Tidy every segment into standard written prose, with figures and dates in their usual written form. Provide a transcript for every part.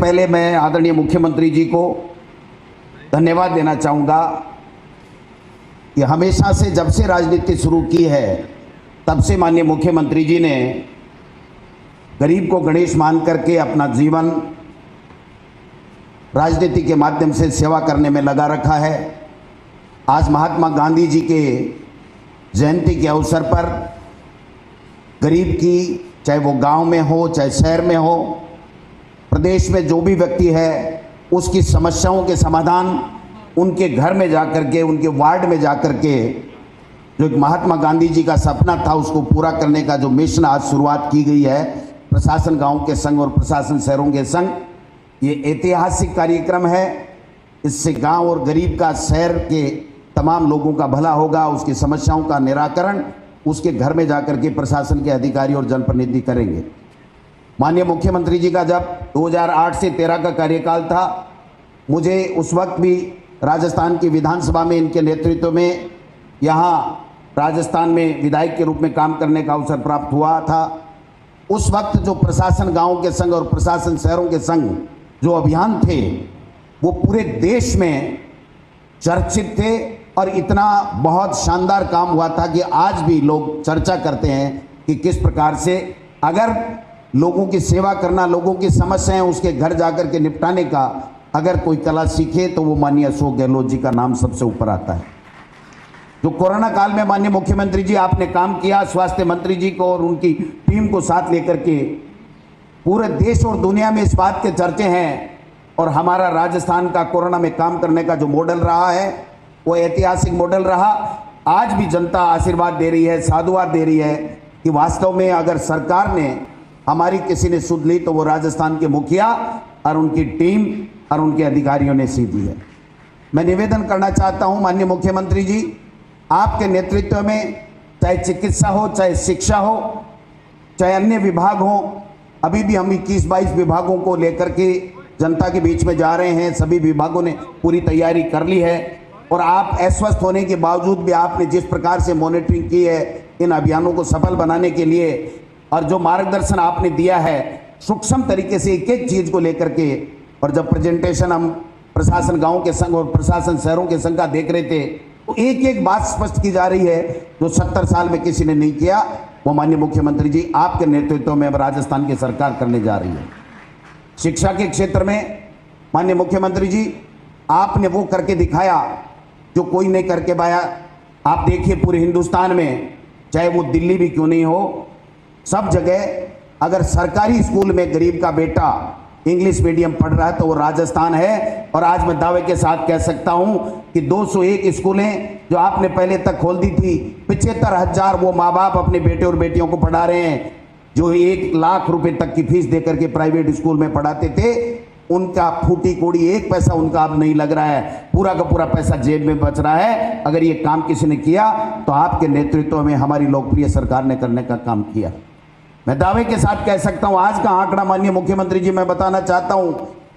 पहले मैं आदरणीय मुख्यमंत्री जी को धन्यवाद देना चाहूँगा कि हमेशा से जब से राजनीति शुरू की है तब से माननीय मुख्यमंत्री जी ने गरीब को गणेश मान करके अपना जीवन राजनीति के माध्यम से सेवा करने में लगा रखा है। आज महात्मा गांधी जी के जयंती के अवसर पर गरीब की, चाहे वो गांव में हो चाहे शहर में हो, प्रदेश में जो भी व्यक्ति है उसकी समस्याओं के समाधान उनके घर में जाकर के, उनके वार्ड में जाकर के जो एक महात्मा गांधी जी का सपना था उसको पूरा करने का जो मिशन आज शुरुआत की गई है प्रशासन गांव के संग और प्रशासन शहरों के संग, ये ऐतिहासिक कार्यक्रम है। इससे गांव और गरीब का, शहर के तमाम लोगों का भला होगा, उसकी समस्याओं का निराकरण उसके घर में जाकर के प्रशासन के अधिकारी और जनप्रतिनिधि करेंगे। माननीय मुख्यमंत्री जी का जब 2008 से 13 का कार्यकाल था, मुझे उस वक्त भी राजस्थान की विधानसभा में इनके नेतृत्व में यहाँ राजस्थान में विधायक के रूप में काम करने का अवसर प्राप्त हुआ था। उस वक्त जो प्रशासन गांव के संग और प्रशासन शहरों के संग जो अभियान थे वो पूरे देश में चर्चित थे और इतना बहुत शानदार काम हुआ था कि आज भी लोग चर्चा करते हैं कि किस प्रकार से अगर लोगों की सेवा करना, लोगों की समस्याएं उसके घर जाकर के निपटाने का अगर कोई कला सीखे तो वो माननीय अशोक गहलोत जी का नाम सबसे ऊपर आता है। जो कोरोना काल में माननीय मुख्यमंत्री जी आपने काम किया, स्वास्थ्य मंत्री जी को और उनकी टीम को साथ लेकर के पूरे देश और दुनिया में इस बात के चर्चे हैं और हमारा राजस्थान का कोरोना में काम करने का जो मॉडल रहा है वो ऐतिहासिक मॉडल रहा। आज भी जनता आशीर्वाद दे रही है, साधुवाद दे रही है कि वास्तव में अगर सरकार ने हमारी किसी ने सुध ली तो वो राजस्थान के मुखिया और उनकी टीम और उनके अधिकारियों ने सीधी है। मैं निवेदन करना चाहता हूं माननीय मुख्यमंत्री जी, आपके नेतृत्व में चाहे चिकित्सा हो, चाहे शिक्षा हो, चाहे अन्य विभाग हो, अभी भी हम 21-22 विभागों को लेकर के जनता के बीच में जा रहे हैं। सभी विभागों ने पूरी तैयारी कर ली है और आप अस्वस्थ होने के बावजूद भी आपने जिस प्रकार से मॉनिटरिंग की है इन अभियानों को सफल बनाने के लिए और जो मार्गदर्शन आपने दिया है सूक्ष्म तरीके से एक एक चीज को लेकर के, और जब प्रेजेंटेशन हम प्रशासन गांव के संग और प्रशासन शहरों के संग का देख रहे थे तो एक एक बात स्पष्ट की जा रही है जो 70 साल में किसी ने नहीं किया, वो माननीय मुख्यमंत्री जी आपके नेतृत्व में अब राजस्थान की सरकार करने जा रही है। शिक्षा के क्षेत्र में माननीय मुख्यमंत्री जी आपने वो करके दिखाया जो कोई नहीं करके पाया। आप देखिए पूरे हिंदुस्तान में, चाहे वो दिल्ली भी क्यों नहीं हो, सब जगह अगर सरकारी स्कूल में गरीब का बेटा इंग्लिश मीडियम पढ़ रहा है तो वो राजस्थान है। और आज मैं दावे के साथ कह सकता हूं कि 201 स्कूलें जो आपने पहले तक खोल दी थी, 75,000 वो माँ बाप अपने बेटे और बेटियों को पढ़ा रहे हैं जो 1 लाख रुपए तक की फीस देकर के प्राइवेट स्कूल में पढ़ाते थे। उनका फूटी कोड़ी 1 पैसा उनका अब नहीं लग रहा है, पूरा का पूरा पैसा जेब में बच रहा है। अगर ये काम किसी ने किया तो आपके नेतृत्व में हमारी लोकप्रिय सरकार ने करने का काम किया। मैं दावे के साथ कह सकता हूं, आज का आंकड़ा माननीय मुख्यमंत्री जी मैं बताना चाहता हूं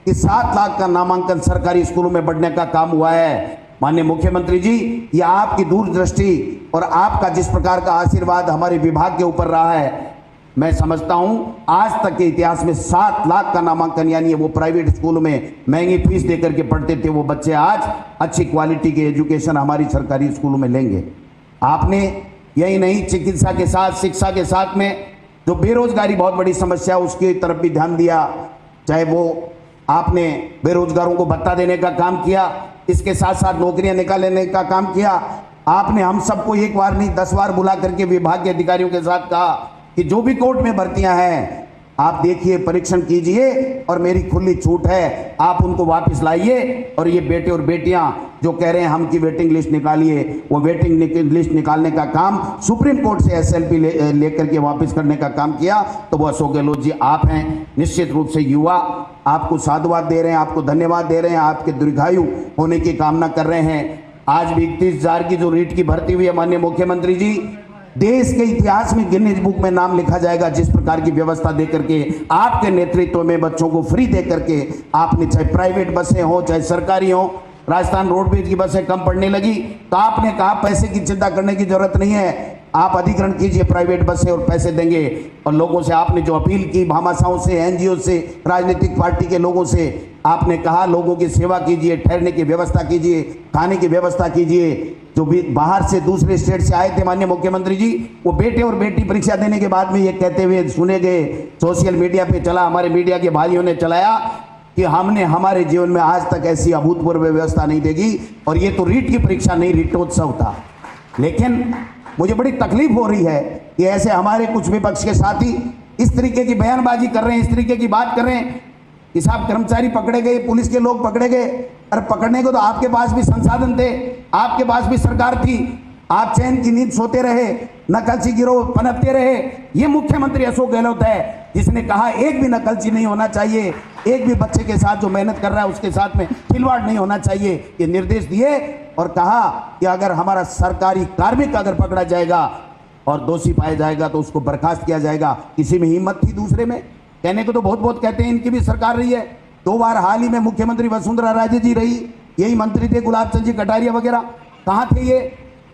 कि 7 लाख का नामांकन सरकारी स्कूलों में बढ़ने का काम हुआ है। माननीय मुख्यमंत्री जी, ये आपकी दूरदृष्टि और आपका जिस प्रकार का आशीर्वाद हमारे विभाग के ऊपर रहा है, मैं समझता हूं आज तक के इतिहास में 7 लाख का नामांकन, यानी वो प्राइवेट स्कूलों में महंगी फीस देकर के पढ़ते थे वो बच्चे आज अच्छी क्वालिटी के एजुकेशन हमारी सरकारी स्कूलों में लेंगे। आपने यही नहीं, चिकित्सा के साथ, शिक्षा के साथ में जो बेरोजगारी बहुत बड़ी समस्या उसकी तरफ भी ध्यान दिया। चाहे वो आपने बेरोजगारों को भत्ता देने का काम किया, इसके साथ साथ नौकरियां निकालने का काम किया। आपने हम सबको एक बार नहीं 10 बार बुला करके विभाग के अधिकारियों के साथ कहा कि जो भी कोर्ट में भर्तियां हैं आप देखिए, परीक्षण कीजिए और मेरी खुली छूट है, आप उनको वापस लाइए। और ये बेटे और बेटियां जो कह रहे हैं हम की वेटिंग लिस्ट निकालिए, वो वेटिंग लिस्ट निकालने का काम सुप्रीम कोर्ट से SLP लेकर के वापस करने का काम किया तो वो अशोक गहलोत जी आप हैं। निश्चित रूप से युवा आपको साधुवाद दे रहे हैं, आपको धन्यवाद दे रहे हैं, आपके दीर्घायु होने की कामना कर रहे हैं। आज भी 31,000 की जो रीट की भर्ती हुई है माननीय मुख्यमंत्री जी, देश के इतिहास में गिनीज बुक में नाम लिखा जाएगा। जिस प्रकार की व्यवस्था दे करके आपके नेतृत्व में बच्चों को फ्री दे करके आपने, चाहे प्राइवेट बसें हो चाहे सरकारी हो, राजस्थान रोडवेज की बसें कम पड़ने लगी तो आपने कहा पैसे की चिंता करने की जरूरत नहीं है, आप अधिग्रहण कीजिए प्राइवेट बसें और पैसे देंगे। और लोगों से आपने जो अपील की, भामाशाहों से, एनजीओ से, राजनीतिक पार्टी के लोगों से आपने कहा लोगों की सेवा कीजिए, ठहरने की व्यवस्था कीजिए, खाने की व्यवस्था कीजिए। जो भी बाहर से दूसरे स्टेट से आए थे माननीय मुख्यमंत्री जी, वो बेटे और बेटी परीक्षा देने के बाद में ये कहते हुए सुने गए, सोशल मीडिया पे चला, हमारे मीडिया के भाइयों ने चलाया कि हमने हमारे जीवन में आज तक ऐसी अभूतपूर्व व्यवस्था नहीं देगी। और ये तो रीट की परीक्षा नहीं, रीटोत्सव था। लेकिन मुझे बड़ी तकलीफ हो रही है कि ऐसे हमारे कुछ विपक्ष के साथी इस तरीके की बयानबाजी कर रहे हैं, इस तरीके की बात कर रहे हैं कि साहब कर्मचारी पकड़े गए, पुलिस के लोग पकड़े गए। अरे पकड़ने को तो आपके पास भी संसाधन थे, आपके पास भी सरकार थी, आप चैन की नींद सोते रहे, नकलची गिरोह पनपते रहे। ये मुख्यमंत्री अशोक गहलोत है जिसने कहा एक भी नकलची नहीं होना चाहिए, एक भी बच्चे के साथ जो मेहनत कर रहा है उसके साथ में खिलवाड़ नहीं होना चाहिए। ये निर्देश दिए और कहा कि अगर हमारा सरकारी कार्मिक अगर पकड़ा जाएगा और दोषी पाया जाएगा तो उसको बर्खास्त किया जाएगा। किसी में हिम्मत थी दूसरे में? कहने को तो बहुत बहुत कहते हैं, इनकी भी सरकार रही है, 2 बार हाल ही में मुख्यमंत्री वसुंधरा राजे जी रही, यही मंत्री थे, गुलाब चंद जी कटारिया वगैरह। कहाँ थे ये?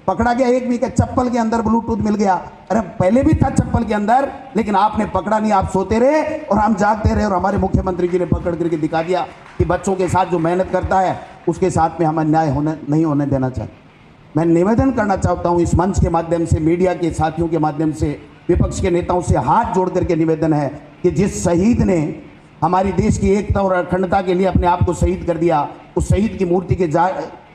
पकड़ा गया एक भी, चप्पल के अंदर ब्लूटूथ मिल गया। अरे पहले भी था चप्पल के अंदर, लेकिन आपने पकड़ा नहीं, आप सोते रहे और हम जागते रहे। और हमारे मुख्यमंत्री जी ने पकड़ करके दिखा दिया कि बच्चों के साथ जो मेहनत करता है उसके साथ में हमें न्याय नहीं होने देना चाहिए। मैं निवेदन करना चाहता हूं इस मंच के माध्यम से, मीडिया के साथियों के माध्यम से, विपक्ष के नेताओं से हाथ जोड़ करके निवेदन है कि जिस शहीद ने हमारी देश की एकता और अखंडता के लिए अपने आप को शहीद कर दिया, उस शहीद की मूर्ति के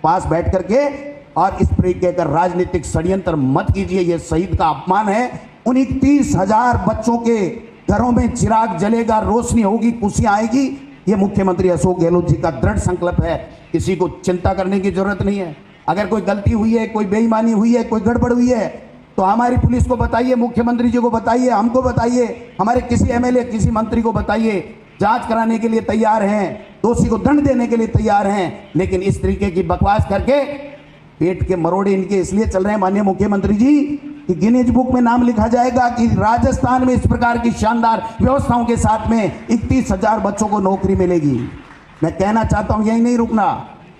पास बैठ करके और इस तरीके का राजनीतिक षड्यंत्र मत कीजिए। यह शहीद का अपमान है। उन 31,000 बच्चों के घरों में चिराग जलेगा, रोशनी होगी, खुशियां आएगी। ये मुख्यमंत्री अशोक गहलोत जी का दृढ़ संकल्प है। किसी को चिंता करने की जरूरत नहीं है। अगर कोई गलती हुई है, कोई बेईमानी हुई है, कोई गड़बड़ हुई है तो हमारी पुलिस को बताइए, मुख्यमंत्री जी को बताइए, हमको बताइए, हमारे किसी एमएलए, किसी मंत्री को बताइए। जांच कराने के लिए तैयार हैं, दोषी को दंड देने के लिए तैयार हैं। लेकिन इस तरीके की बकवास करके पेट के मरोड़े इनके इसलिए चल रहे हैं माननीय मुख्यमंत्री जी कि गिनीज बुक में नाम लिखा जाएगा कि राजस्थान में इस प्रकार की शानदार व्यवस्थाओं के साथ में 31,000 बच्चों को नौकरी मिलेगी। मैं कहना चाहता हूं, यही नहीं रुकना।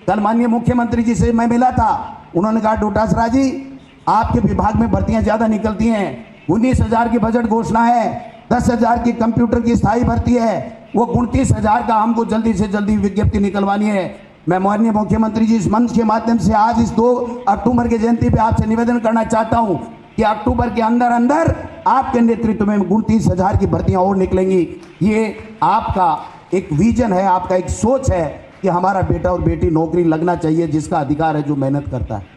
कल माननीय मुख्यमंत्री जी से मैं मिला था, उन्होंने कहा डोटासरा जी आपके विभाग में भर्तियां ज्यादा निकलती हैं, 19,000 की बजट घोषणा है, 10,000 की कंप्यूटर की स्थायी भर्ती है, वो 29,000 का हमको जल्दी से जल्दी विज्ञप्ति निकलवानी है। मैं माननीय मुख्यमंत्री जी इस मंच के माध्यम से आज इस 2 अक्टूबर की जयंती पे आपसे निवेदन करना चाहता हूं कि अक्टूबर के अंदर अंदर आपके नेतृत्व में 29,000 की भर्तियां और निकलेंगी। ये आपका एक विजन है, आपका एक सोच है कि हमारा बेटा और बेटी नौकरी लगना चाहिए, जिसका अधिकार है, जो मेहनत करता है।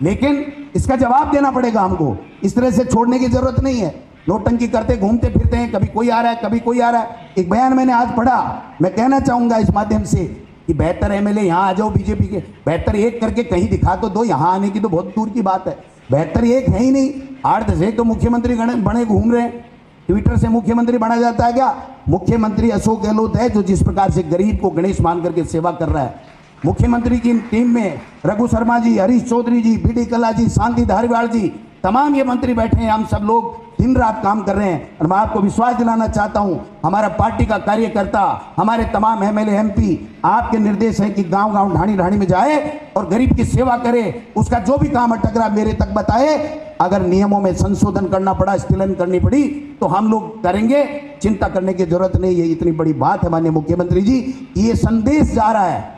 लेकिन इसका जवाब देना पड़ेगा हमको। इस तरह से छोड़ने की जरूरत नहीं है। नोटंकी करते घूमते फिरते हैं, कभी कोई आ रहा है, कभी कोई आ रहा है। एक बयान मैंने आज पढ़ा, मैं कहना चाहूंगा इस माध्यम से कि बेहतर एमएलए यहाँ आ जाओ बीजेपी के, बेहतर एक करके कहीं दिखा तो दो। यहाँ आने की तो बहुत दूर की बात है, बेहतर एक है ही नहीं। 8 से तो मुख्यमंत्री बने घूम रहे हैं। ट्विटर से मुख्यमंत्री बना जाता है क्या? मुख्यमंत्री अशोक गहलोत है जो जिस प्रकार से गरीब को गणेश मान करके सेवा कर रहा है। मुख्यमंत्री की टीम में रघु शर्मा जी, हरीश चौधरी जी, बीडी कल्ला जी, शांति धारीवाल जी, तमाम ये मंत्री बैठे हैं। हम सब लोग दिन रात काम कर रहे हैं। और मैं आपको विश्वास दिलाना चाहता हूं, हमारा पार्टी का कार्यकर्ता, हमारे तमाम एमएलए एमपी, आपके निर्देश है कि गांव गांव ढाणी ढाणी में जाए और गरीब की सेवा करे। उसका जो भी काम अटक रहा मेरे तक बताए। अगर नियमों में संशोधन करना पड़ा, स्थिलन करनी पड़ी तो हम लोग करेंगे। चिंता करने की जरूरत नहीं। ये इतनी बड़ी बात है माननीय मुख्यमंत्री जी, ये संदेश जा रहा है।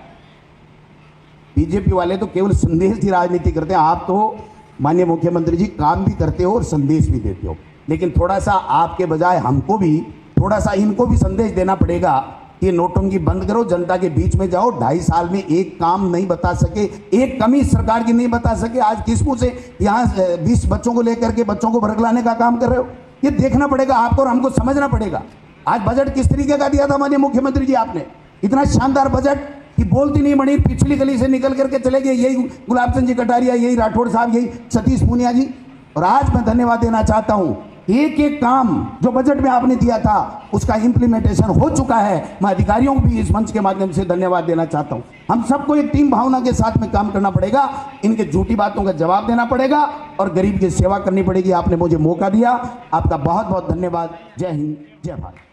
बीजेपी वाले तो केवल संदेश की राजनीति करते हैं, आप तो माननीय मुख्यमंत्री जी काम भी करते हो और संदेश भी देते हो। लेकिन थोड़ा सा आपके बजाय हमको भी, थोड़ा सा इनको भी संदेश देना पड़ेगा कि नोटंकी बंद करो, जनता के बीच में जाओ। 2.5 साल में एक काम नहीं बता सके, एक कमी सरकार की नहीं बता सके। आज किस मुंह से यहाँ 20 बच्चों को लेकर के बच्चों को भड़कलाने का काम कर रहे हो? ये देखना पड़ेगा आपको और हमको समझना पड़ेगा। आज बजट किस तरीके का दिया था माननीय मुख्यमंत्री जी आपने? इतना शानदार बजट कि बोलती नहीं बनी, पिछली गली से निकल करके चले गए। यही गुलाब चंद जी कटारिया, यही राठौड़ साहब, यही सतीश पूनिया जी। और आज मैं धन्यवाद देना चाहता हूं, एक एक काम जो बजट में आपने दिया था उसका इंप्लीमेंटेशन हो चुका है। मैं अधिकारियों को भी इस मंच के माध्यम से धन्यवाद देना चाहता हूं। हम सबको एक टीम भावना के साथ में काम करना पड़ेगा, इनके झूठी बातों का जवाब देना पड़ेगा और गरीब की सेवा करनी पड़ेगी। आपने मुझे मौका दिया, आपका बहुत बहुत धन्यवाद। जय हिंद, जय भारत।